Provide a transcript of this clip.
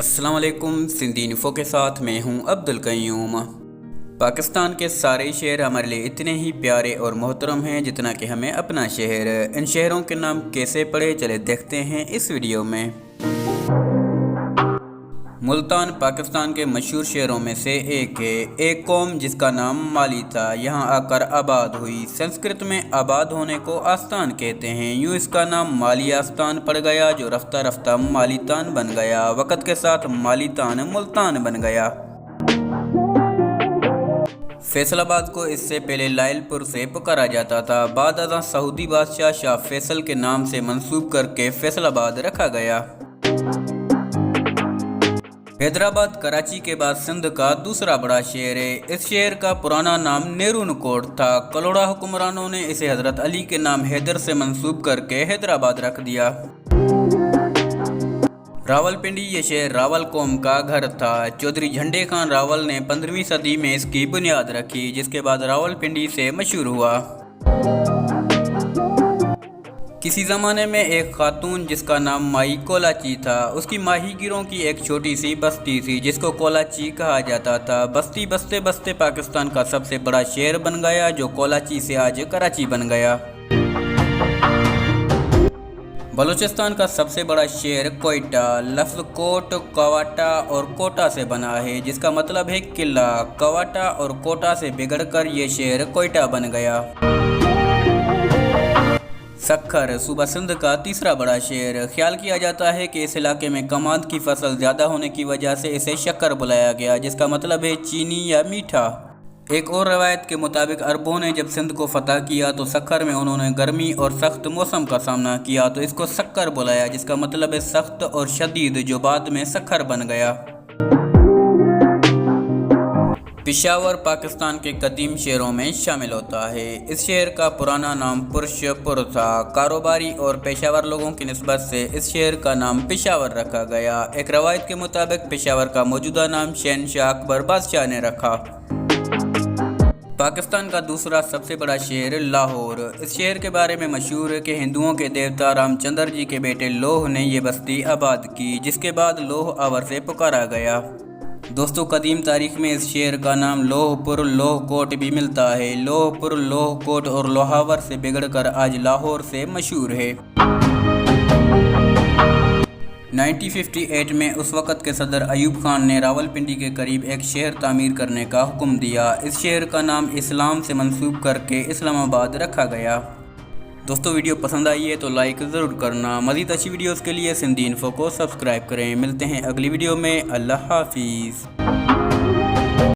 السلام علیکم، سندھی انفو کے ساتھ میں ہوں عبدالقیوم۔ پاکستان کے سارے شہر ہمارے لیے اتنے ہی پیارے اور محترم ہیں جتنا کہ ہمیں اپنا شہر۔ ان شہروں کے نام کیسے پڑے چلے دیکھتے ہیں اس ویڈیو میں۔ ملتان پاکستان کے مشہور شہروں میں سے ایک ہے۔ ایک قوم جس کا نام مالی تھا یہاں آ کر آباد ہوئی۔ سنسکرت میں آباد ہونے کو آستان کہتے ہیں، یوں اس کا نام مالی آستان پڑ گیا جو رفتہ رفتہ مالیتان بن گیا۔ وقت کے ساتھ مالیتان ملتان بن گیا۔ فیصل آباد کو اس سے پہلے لائل پور سے پکارا جاتا تھا، بعد ازاں سعودی بادشاہ شاہ فیصل کے نام سے منسوب کر کے فیصل آباد رکھا گیا۔ حیدرآباد کراچی کے بعد سندھ کا دوسرا بڑا شہر ہے۔ اس شہر کا پرانا نام نیرون کوٹ تھا۔ کلوڑا حکمرانوں نے اسے حضرت علی کے نام حیدر سے منسوب کر کے حیدرآباد رکھ دیا۔ راول پنڈی یہ شہر راول قوم کا گھر تھا۔ چودھری جھنڈے خان راول نے 15ویں صدی میں اس کی بنیاد رکھی، جس کے بعد راول پنڈی سے مشہور ہوا۔ کسی زمانے میں ایک خاتون جس کا نام مائی کولاچی تھا، اس کی ماہی گیروں کی ایک چھوٹی سی بستی تھی جس کو کولاچی کہا جاتا تھا۔ بستی بستے بستے پاکستان کا سب سے بڑا شہر بن گیا جو کولاچی سے آج کراچی بن گیا۔ بلوچستان کا سب سے بڑا شہر کوئٹہ، لفظ کوٹ کواٹا اور کوٹا سے بنا ہے جس کا مطلب ہے قلعہ۔ کواٹا اور کوٹا سے بگڑ کر یہ شہر کوئٹہ بن گیا۔ سکھر صوبہ سندھ کا تیسرا بڑا شہر، خیال کیا جاتا ہے کہ اس علاقے میں کماد کی فصل زیادہ ہونے کی وجہ سے اسے شکر بلایا گیا جس کا مطلب ہے چینی یا میٹھا۔ ایک اور روایت کے مطابق عربوں نے جب سندھ کو فتح کیا تو سکھر میں انہوں نے گرمی اور سخت موسم کا سامنا کیا تو اس کو سکر بلایا جس کا مطلب ہے سخت اور شدید، جو بعد میں سکھر بن گیا۔ پشاور پاکستان کے قدیم شہروں میں شامل ہوتا ہے۔ اس شہر کا پرانا نام پرش پور تھا۔ کاروباری اور پیشہ ور لوگوں کی نسبت سے اس شہر کا نام پشاور رکھا گیا۔ ایک روایت کے مطابق پشاور کا موجودہ نام شہنشاہ اکبر بادشاہ نے رکھا۔ پاکستان کا دوسرا سب سے بڑا شہر لاہور۔ اس شہر کے بارے میں مشہور ہے کہ ہندوؤں کے دیوتا رام چندر جی کے بیٹے لوہ نے یہ بستی آباد کی، جس کے بعد لوہ آور سے پکارا گیا۔ دوستو، قدیم تاریخ میں اس شہر کا نام لوہ پور لوہ کوٹ بھی ملتا ہے۔ لوہ پور لوہ کوٹ اور لوہاور سے بگڑ کر آج لاہور سے مشہور ہے۔ 1958 میں اس وقت کے صدر ایوب خان نے راول پنڈی کے قریب ایک شہر تعمیر کرنے کا حکم دیا۔ اس شہر کا نام اسلام سے منسوب کر کے اسلام آباد رکھا گیا۔ دوستو، ویڈیو پسند آئی ہے تو لائک ضرور کرنا۔ مزید اچھی ویڈیوز کے لیے سندھی انفو کو سبسکرائب کریں۔ ملتے ہیں اگلی ویڈیو میں۔ اللہ حافظ۔